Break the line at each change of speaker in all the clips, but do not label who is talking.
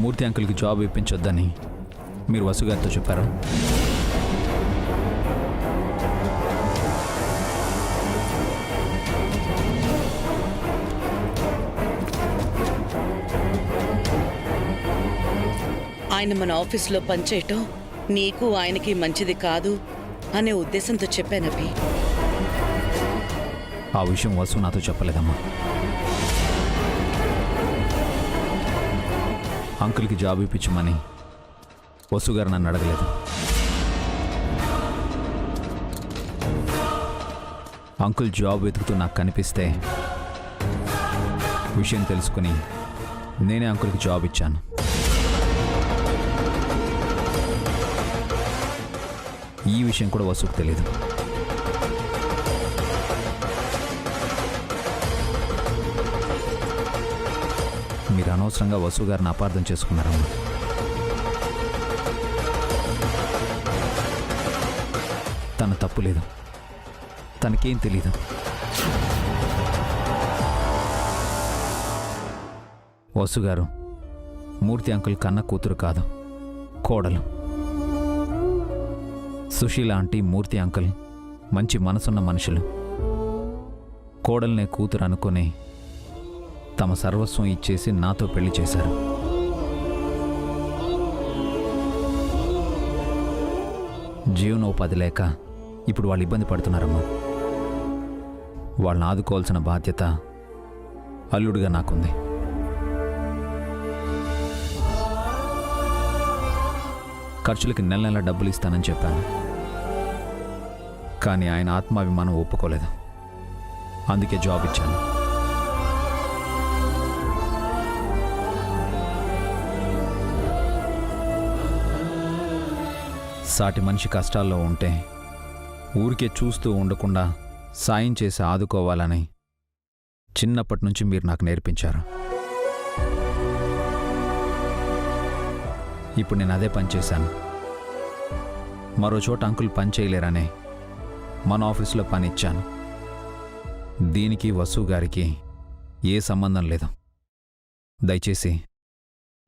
మూర్తి అంకుల్కి జాబ్ ఇప్పించొద్దని మీరు వసు గారితో చెప్పారా?
ఆయన మన ఆఫీస్లో పనిచేయటం నీకు ఆయనకి మంచిది కాదు అనే ఉద్దేశంతో చెప్పానవి.
ఆ విషయం వసు నాతో చెప్పలేదమ్మా. అంకుల్కి జాబ్ ఇప్పించమని వసు గారు నన్ను అడగలేదు. అంకుల్ జాబ్ వెతుకుతూ నాకు కనిపిస్తే విషయం తెలుసుకుని నేనే అంకుల్కి జాబ్ ఇచ్చాను. ఈ విషయం కూడా వసుకు తెలీదు. మీరు అనవసరంగా వసు గారిని అపార్థం చేసుకున్నారమ్మా. తన తప్పు లేదు, తనకేం తెలీదు. వసు గారు మూర్తి అంకుల్ కన్న కూతురు కాదు, కోడలు. సుశీల ఆంటీ, మూర్తి అంకుల్ మంచి మనసున్న మనుషులు. కోడల్నే కూతురు అనుకుని తమ సర్వస్వం ఇచ్చేసి నాతో పెళ్లి చేశారు. జీవనోపాధి లేక ఇప్పుడు వాళ్ళు ఇబ్బంది పడుతున్నారమ్మా. వాళ్ళని ఆదుకోవాల్సిన బాధ్యత అల్లుడిగా నాకుంది. ఖర్చులకి నెల నెల డబ్బులు ఇస్తానని చెప్పాను, కానీ ఆయన ఆత్మాభిమానం ఒప్పుకోలేదు. అందుకే జాబ్ ఇచ్చాను. సాటి మనిషి కష్టాల్లో ఉంటే ఊరికే చూస్తూ ఉండకుండా సాయం చేసి ఆదుకోవాలని చిన్నప్పటి నుంచి మీరు నాకు నేర్పించారు. ఇప్పుడు నేను అదే పని చేశాను. మరో చోట అంకుల్ పని చేయలేరనే మన ఆఫీసులో పని ఇచ్చాను. దీనికి వసు గారికి ఏ సంబంధం లేదు. దయచేసి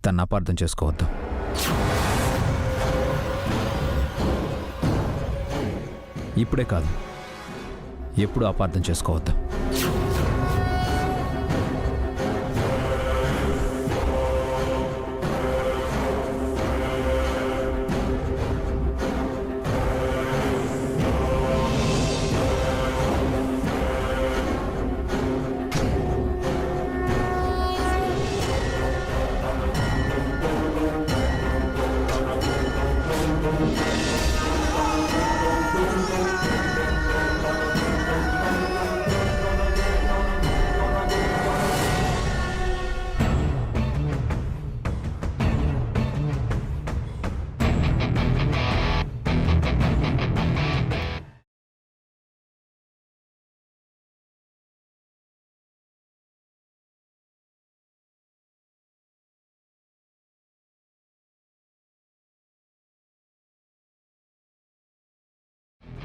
తను అపార్థం చేసుకోవద్దు. ఇప్పుడే కాదు, ఎప్పుడు అపార్థం చేసుకోవద్దు.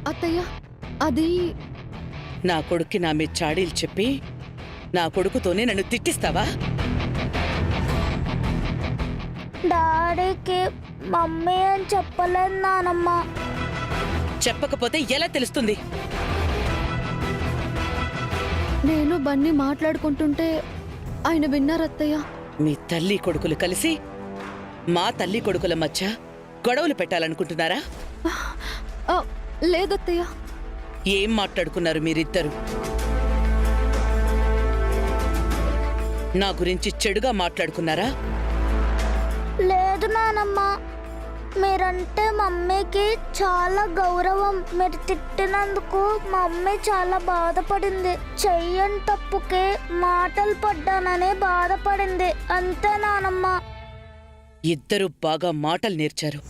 అత్తయ్య, అది
నా కొడుక్కి నా మీద చాడీలు చెప్పి నా కొడుకుతోనే నన్ను తిట్టిస్తావా?
డాడీకి మమ్మీ అని చెప్పలేదు నానమ్మ.
చెప్పకపోతే ఎలా తెలుస్తుంది?
నేను బన్నీ మాట్లాడుకుంటుంటే ఆయన విన్నారు అత్తయ్య.
మీ తల్లి కొడుకులు కలిసి మా తల్లి కొడుకుల మధ్య గొడవలు పెట్టాలనుకుంటున్నారా?
లేదత్తయ్య.
ఏం మాట్లాడుకున్నారు మీరిద్దరు? నా గురించి చెడుగా మాట్లాడుకున్నారా?
లేదు నానమ్మ, మీరంటే మమ్మీకి చాలా గౌరవం. మీరు తిట్టినందుకు మమ్మీ చాలా బాధపడింది. చెయ్యని తప్పుకే మాటలు పడ్డానని బాధపడింది, అంతే నానమ్మ.
ఇద్దరు బాగా మాటలు నేర్చారు.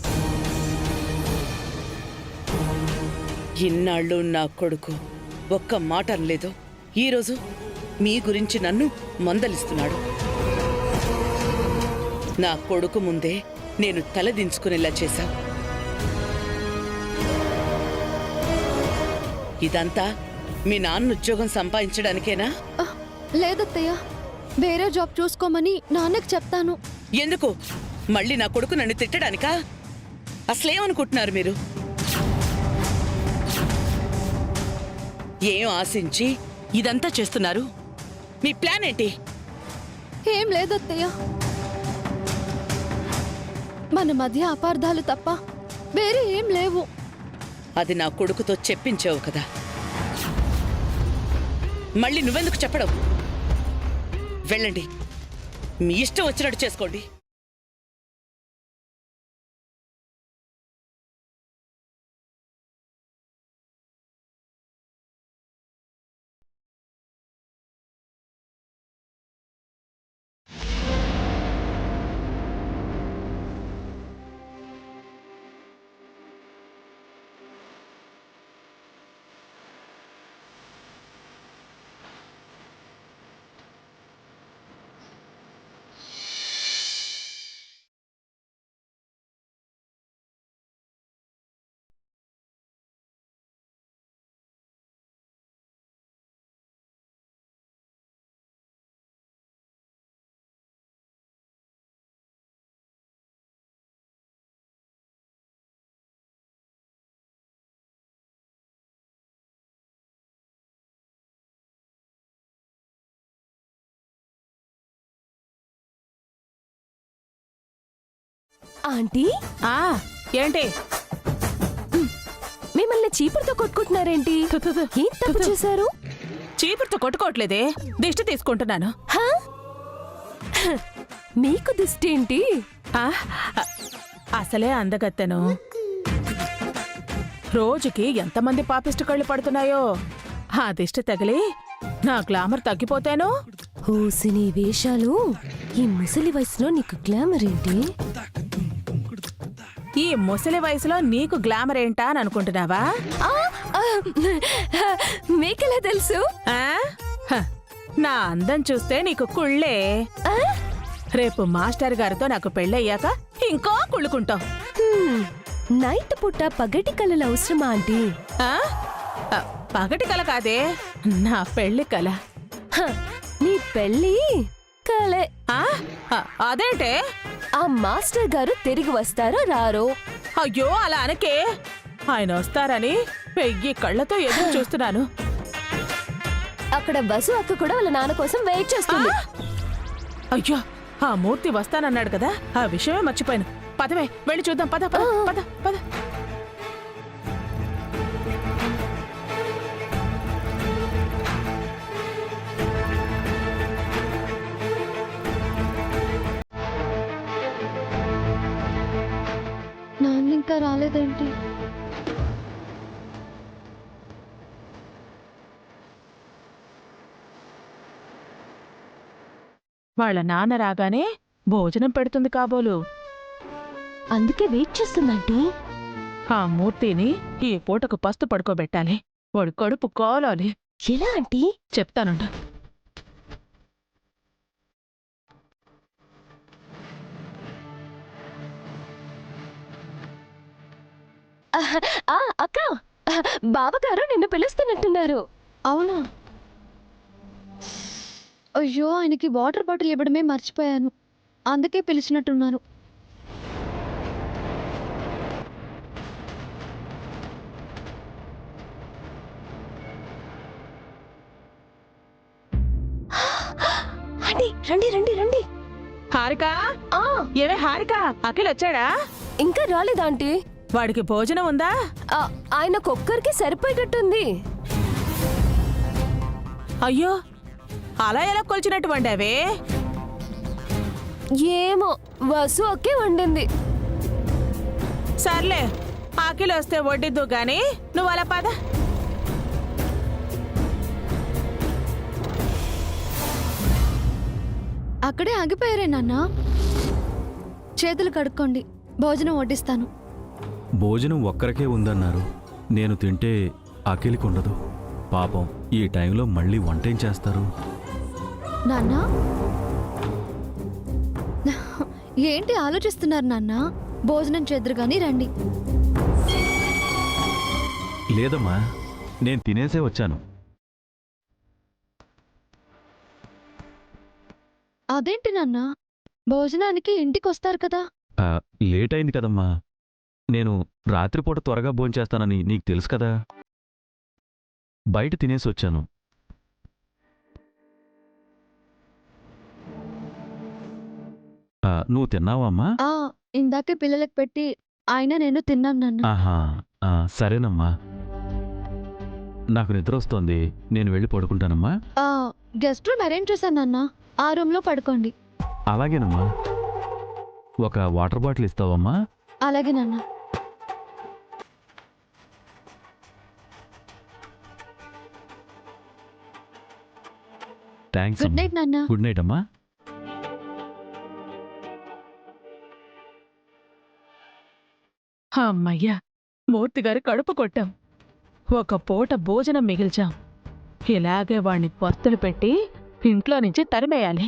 ఇన్నాళ్ళు నా కొడుకు ఒక్క మాట అనలేదు. ఈరోజు మీ గురించి నన్ను మందలిస్తున్నాడు. నా కొడుకు ముందే నేను తలదించుకునేలా చేశావు. ఇదంతా మీ నాన్న ఉద్యోగం సంపాదించడానికేనా?
లేదత్తయ్య, వేరే జాబ్ చూసుకోమని నాన్నకి చెప్తాను.
ఎందుకు? మళ్ళీ నా కొడుకు నన్ను తిట్టడానికా? అసలేమనుకుంటున్నారు మీరు? ఏం ఆశించి ఇదంతా చేస్తున్నారు? మీ ప్లాన్ ఏంటి?
ఏం లేదత్తయ్య, మన మధ్య అపార్థాలు తప్ప వేరే ఏం లేవు.
అది నా కొడుకుతో చెప్పించావు కదా, మళ్ళీ నువ్వెందుకు చెప్పడం? వెళ్ళండి, మీ ఇష్టం వచ్చినట్టు చేసుకోండి.
ఆంటీ,
ఏంటి
మిమ్మల్ని చీపురుతో కొట్టుకుంటున్నారేంటి? ఏం తప్పు చేశారు?
చీపురుతో కొట్టుకోవట్లేదే, దిష్టి తీసుకుంటున్నాను.
హా? మీకు దిష్టి ఏంటి?
ఆ, అసలే అందగత్తెను. రోజుకి ఎంతమంది పాపిష్టి కళ్ళు పడుతున్నాయో. ఆ దిష్టి తగిలి నా గ్లామర్ తగ్గిపోతేను.
ఓసిని వేషాలు, ఈ ముసలి వయసులో నీకు గ్లామర్ ఏంటి?
ఈ ముసలి వయసులో నీకు గ్లామర్ ఏంటా అని అనుకుంటున్నావా?
ఆ, ఆ, మీకెలా తెలుసు?
ఆ? హ, నా అందం చూస్తే నీకు కుళ్ళే.
ఆ?
రేపు మాస్టర్ గారితో నాకు పెళ్ళయ్యాక ఇంకో కుళ్ళుకుంటావు.
నైట్ పూట పగటి కళలు అవసరమా ఆంటీ?
ఆ? పగటి కల కాదే, నా పెళ్లి కల.
హ, నీ పెళ్ళి కలే.
ఆ? అదేంటే?
ఆ మాస్టర్ గారు తిరిగి వస్తారో రారో?
అయ్యో అలా అనకే, ఆయన వస్తారని 1000 కళ్ళతో ఎదురు చూస్తున్నాను.
అక్కడ వసు అక్క కూడా వాళ్ళ నాన్న కోసం వెయిట్ చేస్తుంది.
అయ్యో, ఆ మూర్తి వస్తానన్నాడు కదా, ఆ విషయమే మర్చిపోయాను. పదవే, వెళ్ళి చూద్దాం. పద పద పద పద.
నాన్న ఇంకా రాలేదేంటి?
వాళ్ళ నాన్న రాగానే భోజనం పెడుతుంది కాబోలు.
అందుకే వెయిట్ చేస్తుందంటీ.
ఆ మూర్తిని ఈ పూటకు పస్తు పడుకోబెట్టాలి. వాడు కడుపు కోలాలి.
ఎలా ఆంటీ?
చెప్తానుండు.
అక్క, బావగారు నిన్ను పిలుస్తున్నట్టున్నారు.
అవునా? అయ్యో, ఆయనకి వాటర్ బాటిల్ ఇవ్వడమే మర్చిపోయాను, అందుకే పిలిచినట్టున్నారు.
ఆంటీ, రండి రండి రండి.
హారిక,
ఆ,
ఏమే హారిక, అఖిల్ వచ్చాడా?
ఇంకా రాలేదా ఆంటీ?
వాడికి భోజనం ఉందా?
ఆయనకొక్కరికి సరిపోయేటట్టుంది.
అయ్యో, అలా ఎలా కొలిచినట్టు వండావే?
ఏమో, వసు అక్కే వండింది.
సర్లే, అఖిల్ వస్తే వడ్డిద్దు గాని నువ్వు అలా పద.
అక్కడే ఆగిపోయారే నాన్న. చేతులు కడుక్కోండి, భోజనం వడ్డిస్తాను.
భోజనం ఒక్కరికే ఉందన్నారు. నేను తింటే అఖిల్కి ఉండదు. పాపం, ఈ టైంలో మళ్ళీ వంటేం చేస్తారు?
నాన్న, ఏంటి ఆలోచిస్తున్నారు నాన్న? భోజనం చేద్దరు గాని రండి.
లేదమ్మా, నేను తినేసే వచ్చాను.
అదేంటి నాన్న, భోజనానికి ఇంటికి వస్తారు కదా,
ఆ, లేట్ అయింది కదమ్మా. నేను రాత్రిపూట త్వరగా భోంచేస్తానని నీకు తెలుసు కదా. బయట తినేసి వచ్చాను. నువ్వు తిన్నావా అమ్మా?
ఇందాకే పిల్లలకు పెట్టి ఆయన నేను తిన్నాం నాన్న.
ఆహా, సరేనమ్మా. నాకు నిద్ర వస్తోంది, నేను వెళ్ళి పడుకుంటానమ్మా.
గెస్ట్ రూమ్ అరేంజ్ చేశాను నాన్న, ఆ రూమ్ లో పడుకోండి.
అలాగేనమ్మా. ఒక వాటర్ బాటిల్ ఇస్తావమ్మా?
అలాగే నాన్న.
థ్యాంక్స్.
గుడ్ నైట్ నాన్న.
గుడ్ నైట్ అమ్మా.
అమ్మయ్యా, మూర్తిగారి కడుపు కొట్టాం. ఒక పూట భోజనం మిగిల్చాం. ఇలాగే వాణ్ణి పస్తులు పెట్టి ఇంట్లో నుంచి తరిమేయాలి.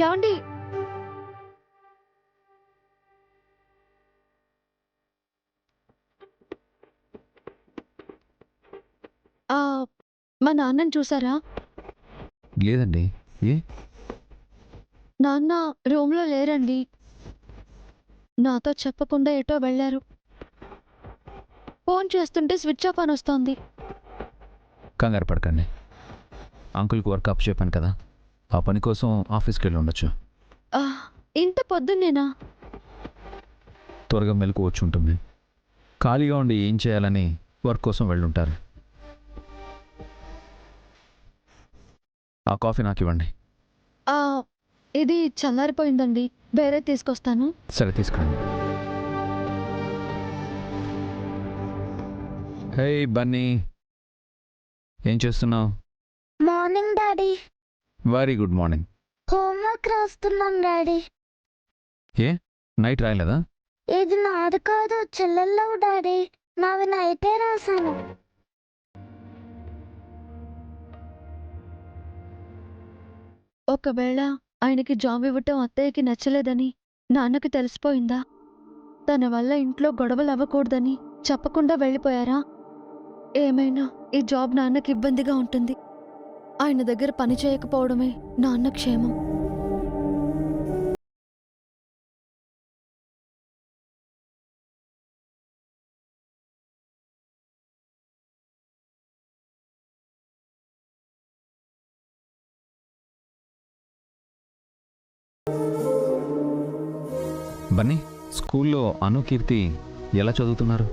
ఏమండి? మా నాన్నని చూసారా?
లేదండి. ఏ?
నాన్న రూమ్లో లేరండి. నాతో చెప్పకుండా ఎటో వెళ్ళారు. ఫోన్ చేస్తుంటే స్విచ్ ఆఫ్ అని వస్తోంది.
కంగారు పడకండి. అంకుల్కి వర్క్ అప్ చెప్పాను కదా, ఆ పని కోసం ఆఫీస్కి వెళ్ళి ఉండొచ్చు.
ఇంత పొద్దున్నేనా?
త్వరగా మెలకు వచ్చి ఉంటుంది. ఖాళీగా ఉండి ఏం చేయాలని వర్క్ కోసం వెళ్ళుంటారు. ఆ కాఫీ నాకు ఇవ్వండి.
ఇది చల్లారిపోయిందండి, వేరే తీసుకొస్తాను.
సరే, తీసుకురండి. హే బన్నీ, ఏం చేస్తున్నావు?
Morning daddy.
Very good morning.
Homework రాస్తున్నాను డాడీ.
ఏ నైట్ రాయలేదా?
ఇది నాది కాదు, చెల్లెల్లో డాడీ. నావి నైటే రాశాను.
ఒకవేళ ఆయనకి జాబ్ ఇవ్వటం అత్తయ్యకి నచ్చలేదని నాన్నకి తెలిసిపోయిందా? తన వల్ల ఇంట్లో గొడవలు అవ్వకూడదని చెప్పకుండా వెళ్ళిపోయారా? ఏమైనా ఈ జాబ్ నాన్నకి ఇబ్బందిగా ఉంటుంది. ఆయన దగ్గర పని చేయకపోవడమే నాన్న క్షేమం.
బన్నీ, స్కూల్లో అను, కీర్తి ఎలా చదువుతున్నారు?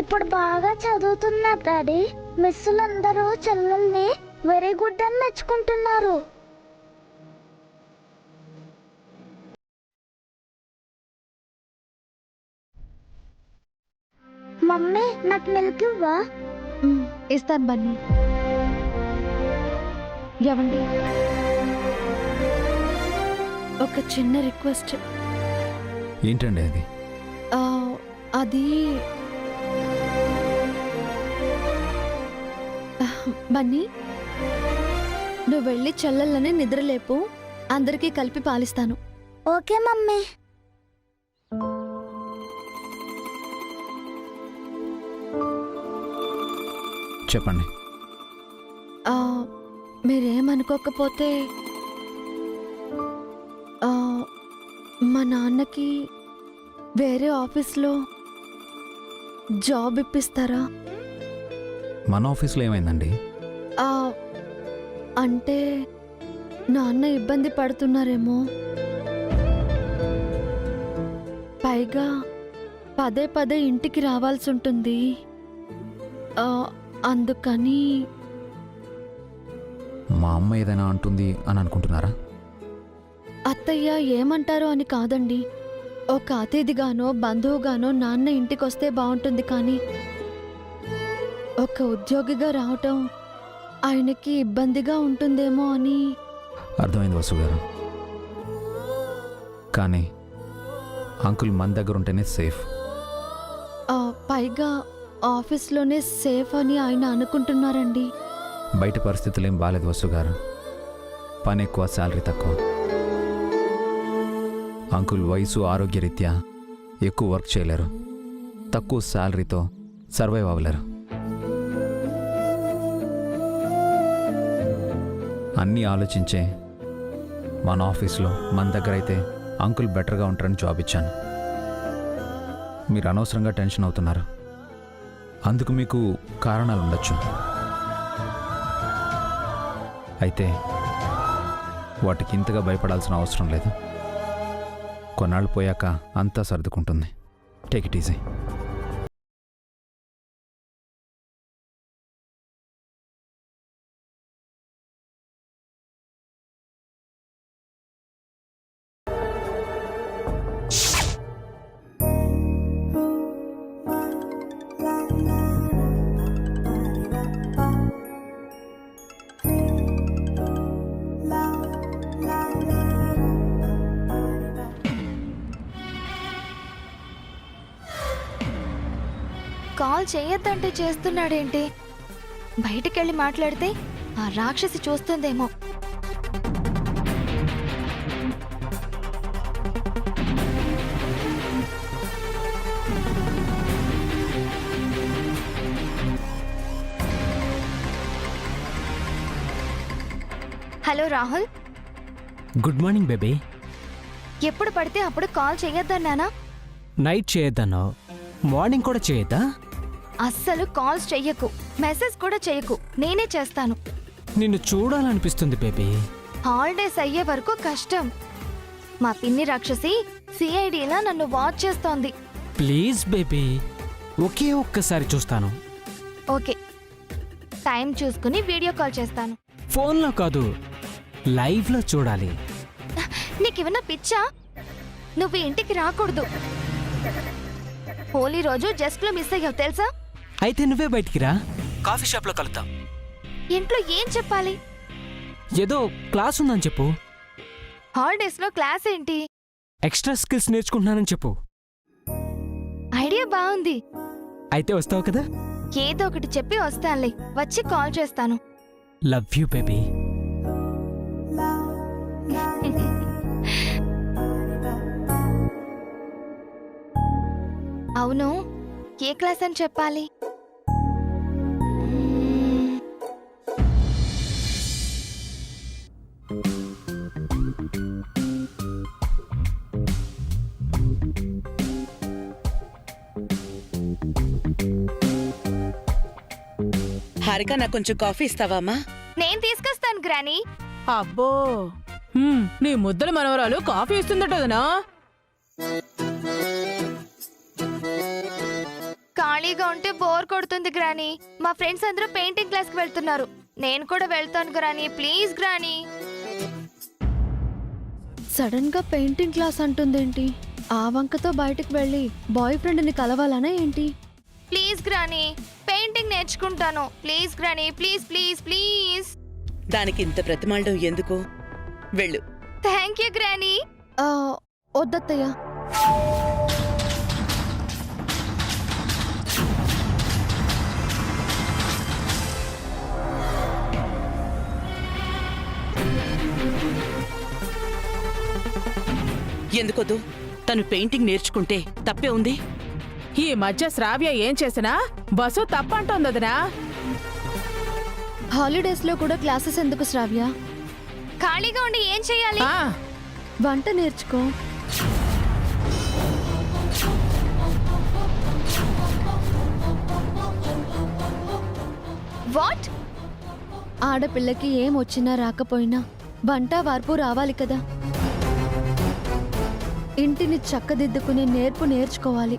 ఇప్పుడు బాగా చదువుతున్నారు డాడీ. మిస్సులందరూ చెల్లెల్ని వెరీ గుడ్ అని మెచ్చుకుంటున్నారు. మమ్మీ నాకు మిల్క్ ఇవ్వా?
ఇస్తాను బన్నీ. ఎవండి, ఒక చిన్న రిక్వెస్ట్.
ఏంటండి అది?
ఆ, అది బన్నీ, నువ్వు వెళ్ళి చెల్లెళ్ళని నిద్రలేపు, అందరికీ కలిపి పాలిస్తాను.
Okay mummy.
చెప్పండి.
ఆ, మీరేమనుకోకపోతే ఆ, మా నాన్నకి వేరే ఆఫీస్లో జాబ్ ఇప్పిస్తారా?
మన ఆఫీస్లో ఏమైందండి?
ఆ, అంటే నాన్న ఇబ్బంది పడుతున్నారేమో, పైగా పదే పదే ఇంటికి రావాల్సి ఉంటుంది. ఆ, అందుకని
మా అమ్మ ఏదైనా అంటుంది అని అనుకుంటున్నారా?
అత్తయ్య ఏమంటారో అని కాదండి. ఒక అతిథిగానో బంధువుగానో నాన్న ఇంటికొస్తే బాగుంటుంది, కానీ ఒక ఉద్యోగిగా రావటం ఆయనకి ఇబ్బందిగా ఉంటుందేమో అని.
అర్థమైంది వసు గారు, కానీ అంకుల్ మన దగ్గర ఉంటేనే సేఫ్.
పైగా ఆఫీస్లోనే సేఫ్ అని ఆయన అనుకుంటున్నారండి.
బయట పరిస్థితులు ఏం బాగాలేదు వసు గారు. పని ఎక్కువ, శాలరీ తక్కువ. అంకుల్ వయసు, ఆరోగ్యరీత్యా ఎక్కువ వర్క్ చేయలేరు. తక్కువ శాలరీతో సర్వైవ్ అవ్వలేరు. అన్నీ ఆలోచించే మన ఆఫీస్లో మన దగ్గర అయితే అంకుల్ బెటర్గా ఉంటారని జాబ్ ఇచ్చాను. మీరు అనవసరంగా టెన్షన్ అవుతున్నారు. అందుకు మీకు కారణాలు ఉండొచ్చు. అయితే వాటికి ఇంతగా భయపడాల్సిన అవసరం లేదు. కొన్నాళ్ళు పోయాక అంతా సర్దుకుంటుంది. Take it easy.
కాల్ చేయొద్దంటే చేస్తున్నాడేంటి? బయటికెళ్ళి మాట్లాడితే ఆ రాక్షసి చూస్తుందేమో. Hello Rahul,
good morning baby.
ఎప్పుడు పడితే అప్పుడు కాల్ చేయొద్దన్నానా?
నైట్ చేయొద్దన్నావు, మార్నింగ్ కూడా చేయొద్దా?
అస్సలు కాల్స్ చెయ్యకు, మెసేజ్ కూడా చెయ్యకు, నేనే చేస్తాను.
నిన్ను చూడాలనిపిస్తుంది బేబీ.
హాలిడేస్ అయ్యే వరకు కష్టం. మా పిన్ని రాక్షసి సిఐడిలా నన్ను వాచ్ చేస్తోంది.
ప్లీజ్ బేబీ, ఒకే ఒక్కసారి చూస్తాను.
ఓకే, టైం చూసుకుని వీడియో కాల్ చేస్తాను.
ఫోన్లో కాదు, లైవ్లో చూడాలి.
నీకేమన్నా పిచ్చా? నువ్వు ఇంటికి రాకూడదు. హోలీ రోజు జస్ట్ లో మిస్ అయ్యావు తెలుసా?
అయితే నువ్వే బయటికి రా, కాఫీ షాప్లో కలుద్దాం.
ఇంట్లో ఏం చెప్పాలి?
ఏదో క్లాస్ ఉందని చెప్పు.
హాలిడేస్ లో క్లాస్ ఏంటి?
ఎక్స్ట్రా స్కిల్స్ నేర్చుకుంటున్నానని చెప్పు.
ఐడియా బాగుంది.
అయితే వస్తావు కదా?
ఏదో ఒకటి చెప్పి వస్తానులే, వచ్చి కాల్ చేస్తాను.
Love you baby.
అవును, ఏ క్లాస్ అని చెప్పాలి?
హారిక, నాకు కొంచెం కాఫీ ఇస్తావా అమ్మా?
నేను తీసుకొస్తాను గ్రానీ.
అబ్బో, నీ ముద్దల మనవరాలు కాఫీ ఇస్తుందట వదినా.
ఖాళీగా ఉంటే బోర్ కొడుతుంది గ్రానీ. మా ఫ్రెండ్స్ అందరూ పెయింటింగ్ క్లాస్ కి వెళ్తున్నారు. నేను కూడా వెళ్తాను గ్రానీ, ప్లీజ్ గ్రానీ.
సడన్ గా పెయింటింగ్ క్లాస్ అంటుందేంటి? ఆ వంకతో బయటకు వెళ్ళి బాయ్ ఫ్రెండ్ని కలవాలనా ఏంటి?
ప్లీజ్ గ్రానీ, పెయింటింగ్ నేర్చుకుంటాను. Please granny, please please please.
దానికి ఇంత ప్రతిమాలడం ఎందుకు? వెళ్ళు.
Thank you granny.
ఆ, వద్దత్తయ్య.
ఎందుకొద్దు? తను పెయింటింగ్ నేర్చుకుంటే తప్పే ఉంది.
ఈ మధ్య శ్రావ్య ఏం చేసినా బస్సు తప్పంటోందదినా.
హాలిడేస్ లో కూడా క్లాసెస్ ఎందుకు శ్రావ్య?
ఖాళీగా ఉండి ఏం చేయాలి?
ఆ,
వంట నేర్చుకో.
వాట్?
ఆడపిల్లకి ఏం వచ్చినా రాకపోయినా వంట వార్పు రావాలి కదా. ఇంటిని చక్కదిద్దుకునే నేర్పు నేర్చుకోవాలి.